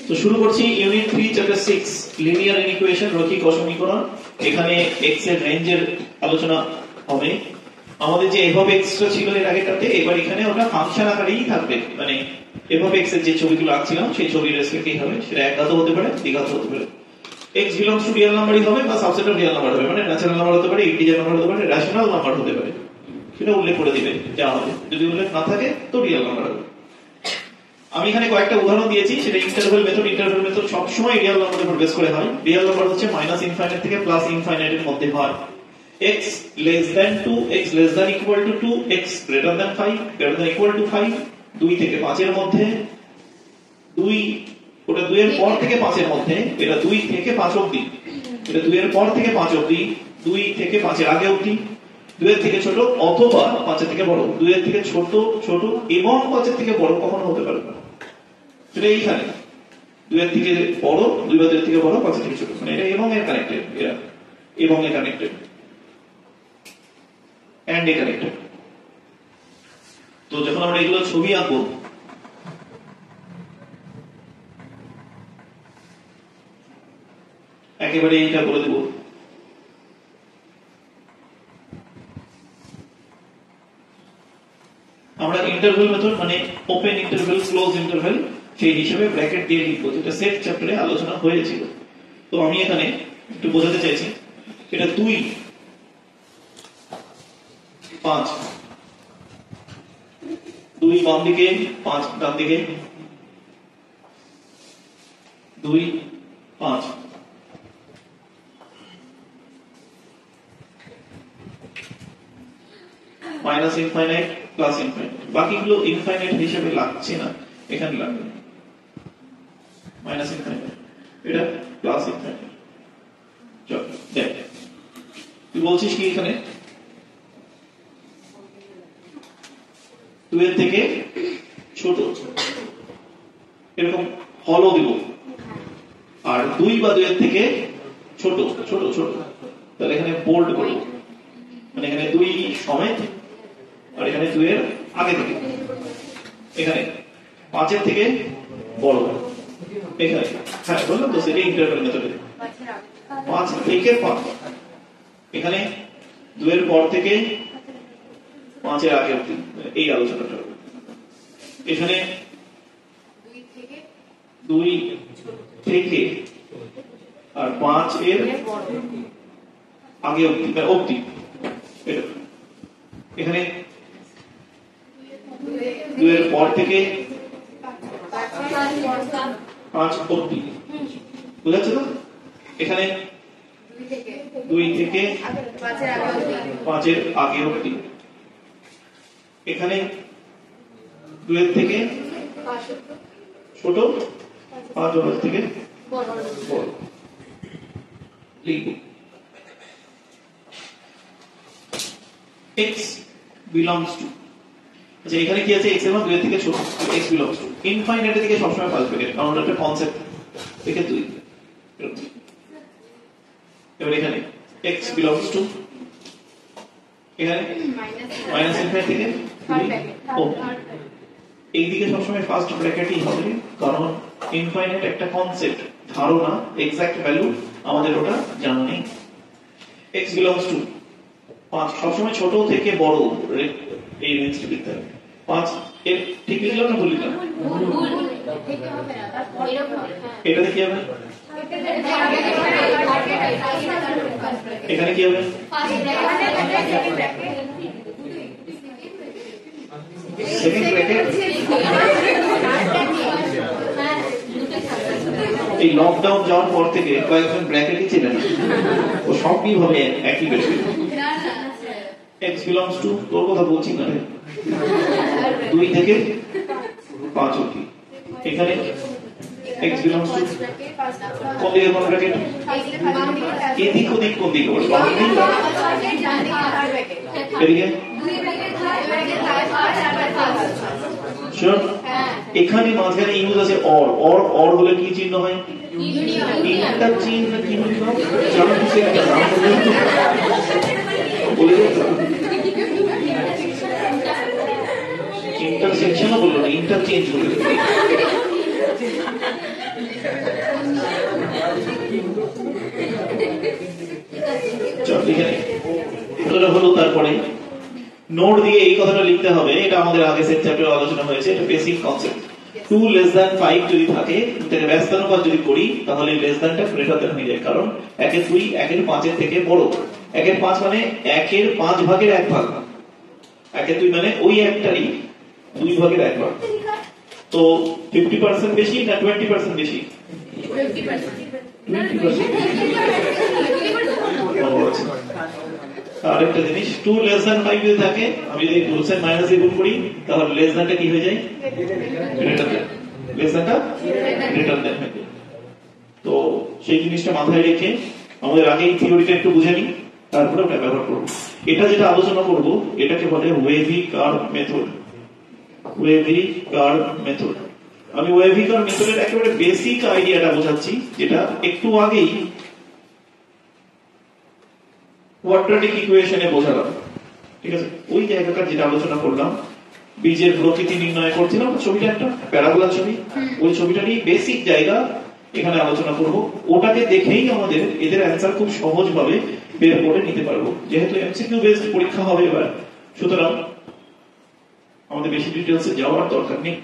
তো শুরু করছি ইউনিট 3 চ্যাপ্টার 6 লিনিয়ার ইনইকুয়েশন রৈখিক অসমীকরণ। এখানে x এর রেঞ্জের আলোচনা হবে। আমাদের যে f of x ছিল এর আগেটাতে, এবার এখানে ওটা ফাংশন আকারেই থাকবে, মানে f of x এর যে ছবিগুলো আঁকছিলাম সেই ছবির রেসপেক্টেই হবে। সেটা একঘাত হতে পারে, দ্বিঘাত হতে পারে। x belongs to রিয়েল নাম্বারই হবে বা সাবসেট অফ রিয়েল নাম্বার হবে, মানে ন্যাচারাল নাম্বার হতে পারে, ইন্টিজার নাম্বার হতে পারে, রেশনাল নাম্বার হতে পারে। সেটা উল্লেখ করে দিবে যা হবে। যদি উল্লেখ না থাকে তো রিয়েল নাম্বার হবে। আমি এখানে কয়েকটা উদাহরণ দিয়েছি, সেটা ইন্টারভ্যাল মেথড। ইন্টারভ্যাল মেথড সব সময় রিয়েল নাম্বারের উপর বেস করে হয়। রিয়েল নাম্বার হচ্ছে মাইনাস ইনফাইনাইট থেকে প্লাস ইনফাইনাইট এর মধ্যে হয়। x less than 2, x less than equal to 2, x greater than 5, greater than equal to 5, 2 থেকে 5 এর মধ্যে, 2 ওটা 2 এর পর থেকে 5 এর মধ্যে, এটা 2 থেকে 5 অবধি, এটা 2 এর পর থেকে 5 অবধি, 2 থেকে 5 এর আগে অবধি, 2 এর থেকে ছোট অথবা 5 এর থেকে বড়। 2 এর থেকে ছোট এবং 5 এর থেকে বড় কখনো হতে পারে না। সেটা এইখানে 2 এর থেকে বড়, 2 এর থেকে বড়, 5 এর থেকে ছোট, মানে এটা এবং এর কানেক্টেড, এরা এবং এর কানেক্টেড এন্ড এ কানেক্টেড। তো যখন আমরা এগুলো ছবি আঁকবো, একেবারে এইটা বলে দেব। আমরা ইন্টারভ্যাল মেথড মানে ওপেন ইন্টারভ্যাল, ক্লোজ ইন্টারভ্যাল সেই হিসেবে ব্র্যাকেট দিয়ে লিখবো, যেটা সেট চ্যাপ্টারে আলোচনা হয়েছিল। তো আমি এখানে একটু বোঝাতে চাইছি, এটা 2, 5, 2 বাম দিকে, 5 ডান দিকে, 2, 5। মাইনাস ইনফাইনাইট, প্লাস ইনফাইনাইট, বাকিগুলো ইনফাইনাইট হিসেবে লাগছে না, এখানে লাগবে মাইনাস ইনফাইনাইট, এটা প্লাস ইনফাইনাইট। চল দেখ, তুই বলছিস কি এখানে 2 এর থেকে ছোট, এরকম হলো দিব, আর 2 বা 2 এর থেকে ছোট ছোট ছোট, তাহলে এখানে বোল্ড করব, মানে এখানে 2 সমেত, আর এখানে 2 এর আগে থেকে, এখানে 5 এর থেকে বড়, এখানে হ্যাঁ বললাম তো সেটা ইন্টারভ্যাল মেথডে 5 থেকে 5, এখানে 2 এর পর থেকে 5 এর আগে অবধি এই আলোচনাটা। এখানে 2 থেকে আর 5 এর আগে অবধি এটা। এখানে 2 এর পর থেকে 5 অবধি, বুঝাচ্ছে তো? এখানে 2 থেকে 5 এর আগে অবধি, এখানে 2 এর থেকে ছোট, 5 এর থেকে বড় লিখব। x belongs to, আচ্ছা এখানে কি আছে, x এর মান 2 এর থেকে ছোট, x belongs to ইনফাইনাইট থেকে সবসময় ফার্স্ট ব্র্যাকেট, কারণ এটা একটা কনসেপ্ট থেকে 2। এবার এখানে x belongs to, এখানে মাইনাস ইনফাইনাইট থেকে 2, এই দিকে সবসময় ফার্স্ট ব্র্যাকেটই হবে, কারণ ইনফাইনাইট একটা কনসেপ্ট, ধারণা, এক্সাক্ট ভ্যালু আমাদের ওটা জানা নেই। x belongs to 5 সবসময় ছোট থেকে বড় এই রেঞ্জটা লিখতে হবে। 5 এর ঠিক লিখলাম না ভুল লিখলাম? এটাতে কি হবে? এখানে কি হবে? Second bracket. এই লকডাউন যাওয়ার পর থেকে কয়েকজন ব্র্যাকেটই ছিল না, ও সবই হবে একই বেশি। x belongs to, তোর কথা বলছি না রে, 2 থেকে 5 অবধি। এখানে x belongs to কোন দিকে কোন ব্র্যাকেট? এদিক ওদিক কোন দিকে? এদিকে শিওর? এখানে মাঝখানে ইউজ আছে অর, অর অর হলে কি চিহ্ন হয়? ইন্টার চিহ্ন। কি বলি না জানো কিছু একটা নাম বলে ইন্টারসেকশনও বললো না, ইন্টারচেঞ্জ বলে। চল লিখে নে। এটা হলো তারপরে নোট দিয়ে এই কথাটা লিখতে হবে, এটা আমাদের আগে সেট চ্যাপ্টারে আলোচনা হয়েছে, এটা বেসিক কনসেপ্ট। 2 less than 5 যদি থাকে, তাহলে ব্যস্তানুপাত যদি করি তাহলে লেস দ্যানটা গ্রেটার দ্যান হয়ে যায়, কারণ 1 এর 2 1 এর 5 এর থেকে বড়। 1 এর 5 মানে 1 এর 5 ভাগের 1 ভাগ, 1 এর 2 মানে ওই একটারই 2 ভাগের 1 ভাগ। তো 50% বেশি না 20% বেশি? 20%। আরেকটা জিনিস, 2 less than 5 যদি থাকে, আমি যদি প্লাস এন্ড মাইনাস দিয়ে গুণ করি তাহলে লেস দ্যানটা কি হয়ে যায়? Greater than. লেস দ্যানটা গ্রেটার দ্যান হয়ে যায়। তো সেই জিনিসটা মাথায় রেখে আমাদের আগে এই থিওরিটা একটু বুঝে নিই, তারপরে ওটা ব্যবহার করব। এটা যেটা আলোচনা করব এটাকে বলে wavy curve method. Wavy curve method. আমি ওয়েভি কার্ভ মেথডের একেবারে বেসিক আইডিয়াটা বোঝাচ্ছি, যেটা একটু আগেই কোয়াড্রেটিক ইকুয়েশনে বোঝালাম। ঠিক আছে, ওই জায়গাটা যেটা আলোচনা করলাম, বীজের প্রকৃতি নির্ণয় করছিলাম, ছবিটা একটা প্যারাবোলা ছবি, ওই ছবিটারই বেসিক জায়গা এখানে আলোচনা করব। ওটাকে দেখেই আমাদের এদের অ্যান্সার খুব সহজভাবে বের করে নিতে পারবো, যেহেতু এমসিকিউ বেসড পরীক্ষা হবে এবার, সুতরাং আমাদের বেশি ডিটেইলসে যাওয়ার দরকার নেই।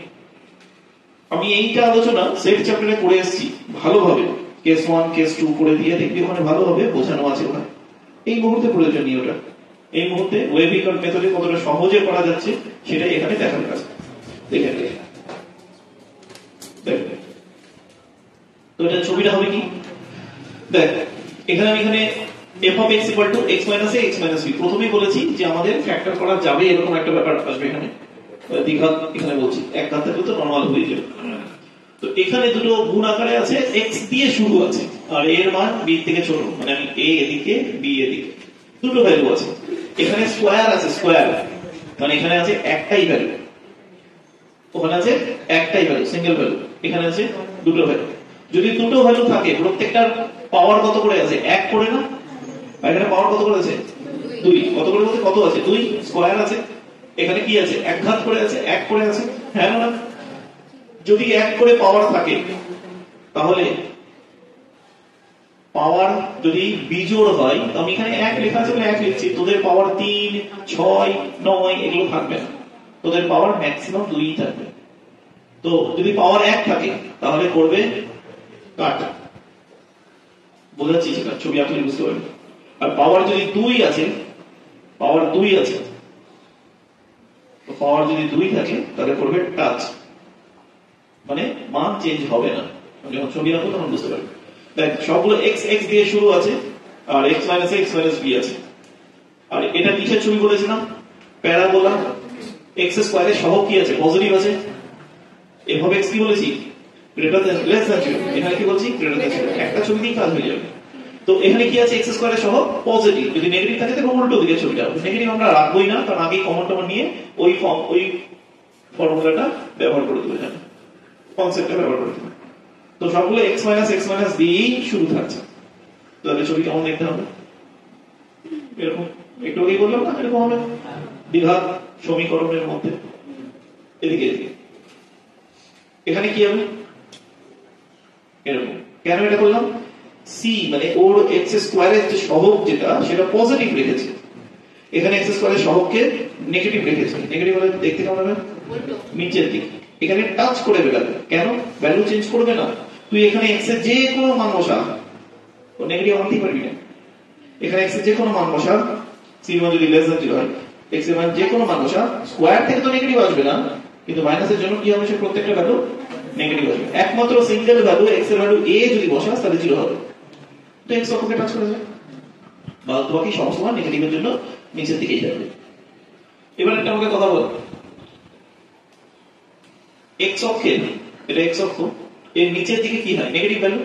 আমি এইটা আলোচনা সেট চ্যাপ্টারে করে এসেছি ভালোভাবে, কেস 1 কেস 2 করে দিয়ে দেখবি ওখানে ভালোভাবে বোঝানো আছে। ওখানে এই মুহূর্তে প্রয়োজনীয় ওটা, এই মুহূর্তে ওয়েভি কার্ভ মেথডে কতটা সহজে করা যাচ্ছে সেটাই এখানে দেখার কাজ। দেখেন তো এটা ছবিটা হবে কি, দেখ এখানে আমি f of x equal to x minus a x minus b প্রথমেই বলেছি যে আমাদের ফ্যাক্টর করা যাবে, এরকম একটা ব্যাপার আসবে এখানে। দ্বিঘাত এখানে বলছি, এক ঘাত থাকলে তো নরমাল হয়ে যাবে। তো এখানে দুটো গুণ আকারে আছে, x দিয়ে শুরু আছে আর এর মান b থেকে ছোট, মানে আমি a এদিকে b এদিকে, দুটো ভ্যালু আছে। এখানে স্কয়ার আছে, স্কয়ার মানে এখানে আছে একটাই ভ্যালু, ওখানে আছে একটাই ভ্যালু, সিঙ্গেল ভ্যালু, এখানে আছে দুটো ভ্যালু। যদি দুটো ভ্যালু থাকে প্রত্যেকটার পাওয়ার কত করে আছে? 1 করে না? আর এখানে পাওয়ার কত করে আছে? 2। কত করে বলতে কত আছে? 2 স্কয়ার আছে। এখানে কি আছে? এক ঘাত করে আছে, 1 করে আছে, হ্যাঁ না? যদি 1 করে পাওয়ার থাকে তাহলে পাওয়ার যদি বিজোড় হয়, তো আমি এখানে 1 লেখা আছে বলে 1 লিখছি, তোদের পাওয়ার 3 6 9 এগুলো থাকবে না, তোদের পাওয়ার ম্যাক্সিমাম 2ই থাকবে। তো যদি পাওয়ার 1 থাকে তাহলে করবে কাট, বোঝাচ্ছি সেটা, ছবি আপনি বুঝতে পারবেন। আর পাওয়ার যদি 2 আছে, পাওয়ার 2 আছে, তো পাওয়ার যদি 2 থাকে তাহলে করবে টাচ, মানে মান চেঞ্জ হবে না। যখন ছবি আঁকবো তখন বুঝতে পারবে। দেখ সবগুলো x x দিয়ে শুরু আছে আর x minus a x minus b আছে। আর এটা কিসের ছবি বলেছিলাম? প্যারাবোলা। x স্কয়ার এর সহগ কি আছে? পজিটিভ আছে। f of x কি বলেছি? Greater than less than 0। এখানে কি বলছি? Greater than 0। একটা ছবি দিয়ে কাজ হয়ে যাবে। তো এখানে কি আছে? x স্কয়ার এর সহগ পজিটিভ, যদি নেগেটিভ থাকে তাহলে উল্টো দিকে ছবিটা হবে। নেগেটিভ আমরা রাখবোই না, কারণ আগেই কমন টমন নিয়ে ওই ফর্মুলাটা ব্যবহার করে দেব, জানেন কনসেপ্টটা ব্যবহার করে দেব। তো সবগুলো x minus দিয়ে শুরু থাকছে। তাহলে ছবি কেমন দেখতে হবে? এরকম একটু আগেই বললাম না, এরকম হবে দ্বিঘাত সমীকরণের মধ্যে। এদিকে এখানে কি হবে? এরকম। কেন এটা করলাম? c মানে ওর x স্কয়ারের যে সহগ যেটা, সেটা পজিটিভ রেখেছে, এখানে x স্কয়ারের সহগকে নেগেটিভ রেখেছে। নেগেটিভ হলে দেখতে কেমন হবে? নিচের দিকে। এখানে টাচ করে বেরাবে। কেন? ভ্যালু চেঞ্জ করবে না। তুই এখানে x এর যে কোনো মান বসা, তো নেগেটিভ আনতেই পারবি না। এখানে x এর যে কোনো মান বসা, c মান যদি লেস দ্যান 0 হয়, x এর মান যে কোনো মান বসা, স্কয়ার থেকে তো নেগেটিভ আসবে না, কিন্তু মাইনাসের জন্য কি হবে? সে প্রত্যেকটা ভ্যালু নেগেটিভ আসবে। একমাত্র সিঙ্গেল ভ্যালু x এর ভ্যালু a যদি বসাস তাহলে 0 হবে। তো x অক্ষকে টাচ করে যায়, বাকি সমস্ত মান নেগেটিভের জন্য নিচের দিকেই যাবে। এবার একটা আমাকে কথা বল, x অক্ষে, এটা x অক্ষ, এর নিচের দিকে কি হয়? Negative value.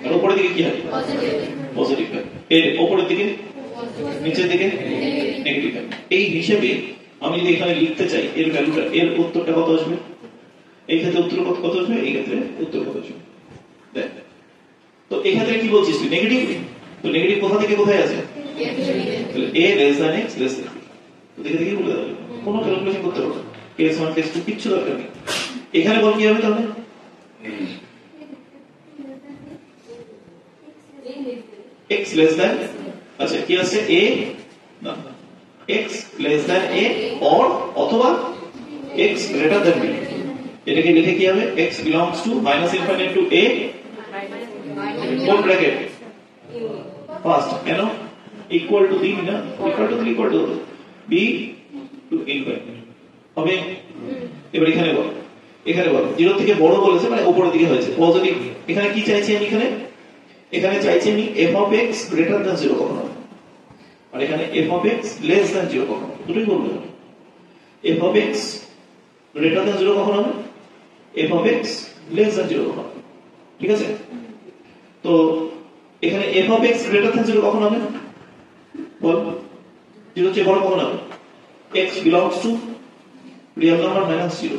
আর উপরের দিকে কি হয়? Positive value. এর উপরের দিকে, নিচের দিকে নেগেটিভ ভ্যালু। এই হিসেবে আমি যদি এখানে লিখতে চাই এর ভ্যালুটা, এর উত্তরটা কত আসবে? এই ক্ষেত্রে উত্তর কত আসবে? এই ক্ষেত্রে উত্তর কত আসবে? দেখ, তো এই ক্ষেত্রে কি বলছিস তুই? নেগেটিভ। তো নেগেটিভ কোথা থেকে কোথায় আছে? তাহলে a less than x less than b। তো দেখে দেখে বলে দেবে, কোনো ক্যালকুলেশন করতে হবে না। কেস 1 কেস 2 কিচ্ছু দরকার নেই। এখানে বল কি হবে তাহলে? x লেস দ্যান, আচ্ছা কি আছে a না x less than a or অথবা x গ্রেটার দ্যান b, এটাকে লিখে কি হবে x belongs to minus infinite to a কোন ব্র্যাকেট ফার্স্ট কেন ইকুয়াল টু দিন না, equal to equal to b to infinity হবে। এবার এখানে বল, এখানে বল 0 থেকে বড় বলেছে মানে উপরের দিকে হয়েছে পজিটিভ। এখানে কি চাইছি আমি, এখানে চাইছি আমি f of x greater than 0 কখন হবে, আর এখানে f of x less than 0 কখন হবে, দুটোই বলবো। f of x greater than 0 কখন হবে, f of x less than 0 কখন হবে, ঠিক আছে। তো এখানে f of x greater than 0 কখন হবে বল, 0 চেয়ে বড় কখন হবে, x belongs to real number minus 0,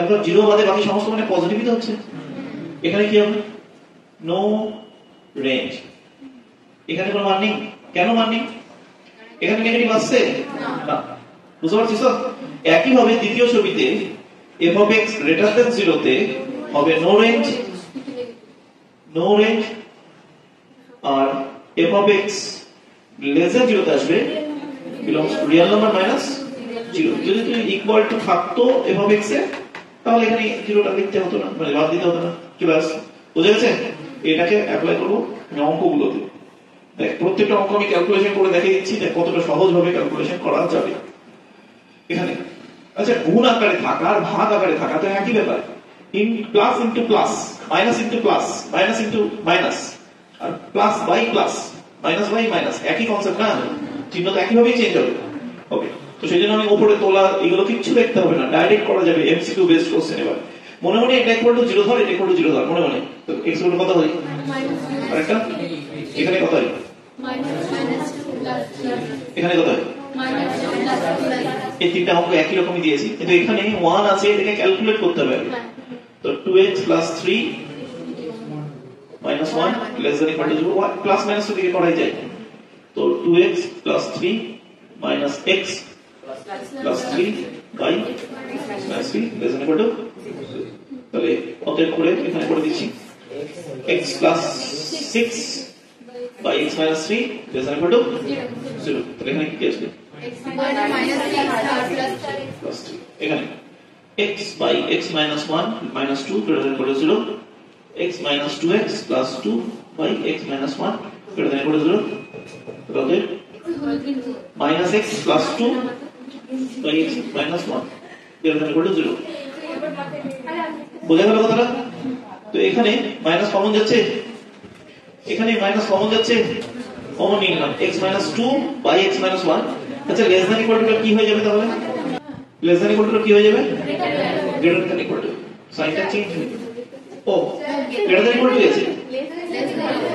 এখন 0 বাদে বাকি সমস্ত মানে পজিটিভই তো হচ্ছে। এখানে কি হবে নো রেঞ্জ, এখানে কোনো মান নেই, কেন মান নেই, এখানে নেগেটিভ আসছে না, বুঝতে পারছিস তো। একই ভাবে দ্বিতীয় ছবিতে f of x greater than 0 তে হবে নো রেঞ্জ, নো রেঞ্জ, আর f of x less than 0 তে আসবে belongs to real number minus 0। যদি তুমি ইকুয়াল টু থাকতো f of x এ তাহলে এখানে 0টা লিখতে হতো না, মানে বাদ দিতে হতো না, চলে আসছে, বুঝে গেছে। এটাকে অ্যাপ্লাই করবো অঙ্কগুলোতে। দেখ প্রত্যেকটা অঙ্ক আমি ক্যালকুলেশন করে দেখিয়ে দিচ্ছি, দেখ কতটা সহজ ভাবে ক্যালকুলেশন করা যাবে এখানে। আচ্ছা গুণ আকারে থাকা আর ভাগ আকারে থাকা তো একই ব্যাপার, ইন plus into plus, minus into plus, minus into minus, আর plus by plus, minus by minus, একই কনসেপ্ট না, চিহ্ন তো একই ভাবেই চেঞ্জ হবে। ওকে, তো সেই জন্য আমি উপরে তোলা এগুলো কিচ্ছু দেখতে হবে না, ডাইরেক্ট করা যাবে এমসিকিউ বেসড কোশ্চেন। এবার মনে মনে এটা ইকুয়াল টু 0 ধর, এটা ইকুয়াল টু 0 ধর, মনে মনে তো x ইকুয়াল টু কত হয়, আরেকটা এখানে কত হয়, এখানে কত হয়, এই তিনটা অঙ্ক একই রকমই দিয়েছি, কিন্তু এখানে 1 আছে, এটাকে ক্যালকুলেট করতে হবে। তো 2x plus 3 minus 1 less than equal to 0, plus minus দিকে করাই যায়। তো 2x plus 3 minus x plus 3 by minus 3 less than equal to 0, তাহলে অতএব করে এখানে করে দিচ্ছি x plus 6 by x minus 3 less than equal to 0, তাহলে এখানে কি আসবে plus 3, এখানে x by x minus 1 minus 2 greater than equal to 0, x minus 2x plus 2 by x minus 1 greater than equal to 0, তাহলে minus x plus 2 by x minus 1 greater than equal to 0, বোঝা গেল কথাটা। তো এখানে minus common যাচ্ছে, এখানে minus common যাচ্ছে, common নিয়ে নিলাম x minus 2 by x minus 1। আচ্ছা লেস দ্যান ইকুয়াল টু কি হয়ে যাবে, তাহলে লেস দ্যান ইকুয়াল টু কি হয়ে যাবে, গ্রেটার দ্যান ইকুয়াল টু, সাইনটা চেঞ্জ হয়ে যাবে। ও গ্রেটার দ্যান ইকুয়াল টু আছে,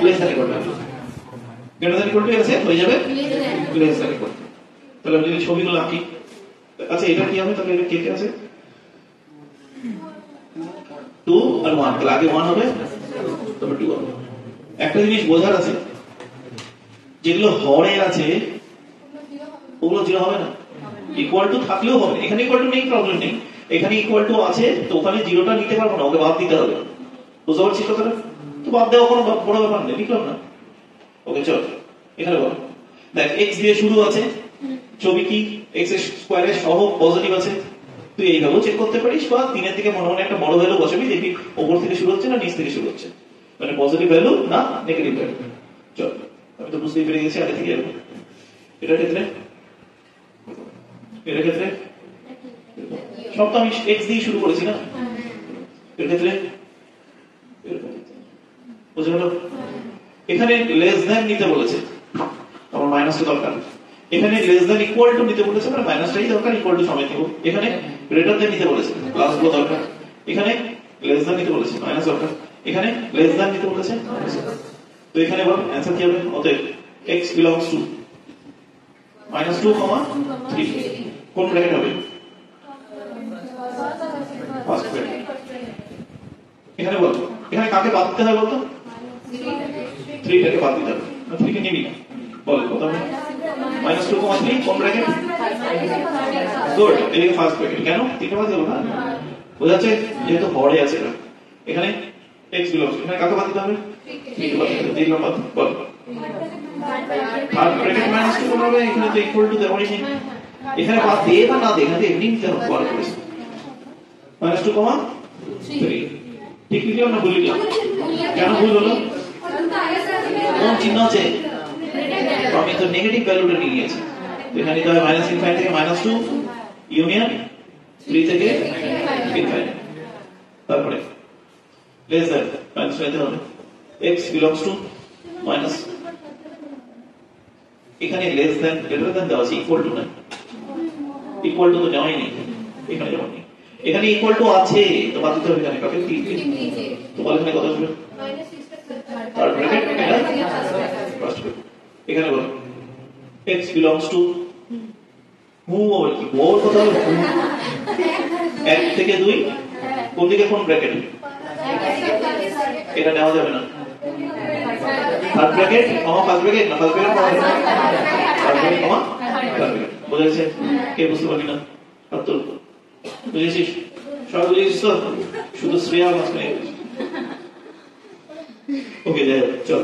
less than equal to, greater than equal to আছে হয়ে যাবে লেস দ্যান ইকুয়াল টু। তাহলে আমি যদি ছবিগুলো আঁকি, আচ্ছা এটা কি হবে, তাহলে এটা কে কে আছে 2 আর 1, তাহলে আগে 1 হবে তারপর 2 হবে। একটা জিনিস বোঝার আছে, যেগুলো হরে আছে ওগুলো 0 হবে না, ইকুয়াল টু থাকলেও হবে, এখানে ইকুয়াল টু নেই প্রবলেম নেই, এখানে ইকুয়াল টু আছে তো ওখানে 0টা নিতে পারবো না, ওকে বাদ দিতে হবে, বুঝতে পারছিস কথাটা। তো বাদ দেওয়া কোনো বড় ব্যাপার নেই, লিখলাম না। ওকে চল এখানে বল, দেখ x দিয়ে শুরু আছে, ছবি কি x এর স্কয়ারের সহগ পজিটিভ আছে, তুই এইভাবেও চেক করতে পারিস, বা 3 এর দিকে মনে মনে একটা বড় ভ্যালু বসাবি, দেখবি উপর থেকে শুরু হচ্ছে না নিচ থেকে শুরু হচ্ছে, মানে পজিটিভ ভ্যালু না নেগেটিভ ভ্যালু। চল আমি তো বুঝতেই পেরে গেছি আগে থেকে এরকম। এটার ক্ষেত্রে সব তো আমি x দিয়ে শুরু করেছি না, এর ক্ষেত্রে বুঝে গেল। এখানে লেস দ্যান নিতে বলেছে, আমার মাইনাসটা দরকার, এখানে লেস দ্যান ইকুয়াল টু নিতে বলেছে, মানে মাইনাসটাই দরকার, ইকুয়াল টু সমেত নিব। এখানে গ্রেটার দ্যান নিতে বলেছে, প্লাস গুলো দরকার, এখানে লেস দ্যান নিতে বলেছে, মাইনাস দরকার, এখানে লেস দ্যান নিতে বলেছে, তো এখানে বল অ্যানসার কি হবে, অতএব x belongs to -2, 3, কোন ব্র্যাকেট হবে, ফার্স্ট ব্র্যাকেট। এখানে বল, এখানে কাকে বাদ দিতে হবে বলতো, 3 টাকে বাদ দিতে হবে, 3 কে নিবি না, বল কত হবে, -2, 3 কোন ব্র্যাকেট, গুড, এদিকে ফার্স্ট ব্র্যাকেট, কেন 3 বাদ দেব না, বোঝা যাচ্ছে যেহেতু হরে আছে। এখানে x belongs to, এখানে কাকে বাদ দিতে হবে? 3 নম্বর বল। থার্ড ব্র্যাকেট মাইনাস 2 হবে, এখানে তো ইকুয়াল টু দেওয়াই নেই, এখানে বাদ দিয়ে বা না দিয়ে এখানে এমনি নিতে হবে বার করেছে মাইনাস 2 3। ঠিক লিখলাম না ভুল লিখলাম? কেন ভুল হলো? কোন চিহ্ন আছে? আমি তো নেগেটিভ ভ্যালুটা নিয়ে নিয়েছি, এখানে তো মাইনাস ইনফাইনাইট থেকে মাইনাস 2 ইউনিয়ন 3 থেকে ইনফাইনাইট, তারপরে লেস দ্যান মাইনাস নিতে হবে, x belongs to মাইনাস, এখানে লেস দ্যান গ্রেটার দ্যান দেওয়া আছে, ইকুয়াল টু না, ইকুয়াল টু তো দেওয়াই নেই, এখানে যেমন নেই, এখানে ইকুয়াল টু আছে তো বাদ দিতে হবে, এখানে কাকে 3 কে, তো বল এখানে কত আসবে? থার্ড ব্র্যাকেট এটা ফার্স্ট ব্র্যাকেট, এখানে বল x belongs to হু ওর কি ওর কত হবে? 1 থেকে 2 কোন দিকে কোন ব্র্যাকেট? এটা নেওয়া যাবে না, থার্ড ব্র্যাকেট কমা ফার্স্ট ব্র্যাকেট না, ফার্স্ট ব্র্যাকেট কমা থার্ড ব্র্যাকেট কমা থার্ড ব্র্যাকেট, বুঝেছেন? কে বুঝতে পারলি না? হাত তোল, বুঝেছিস? সব বুঝেছিস তো? শুধু শ্রেয়া মাঝখানে। ওকে, যাই হোক, চল।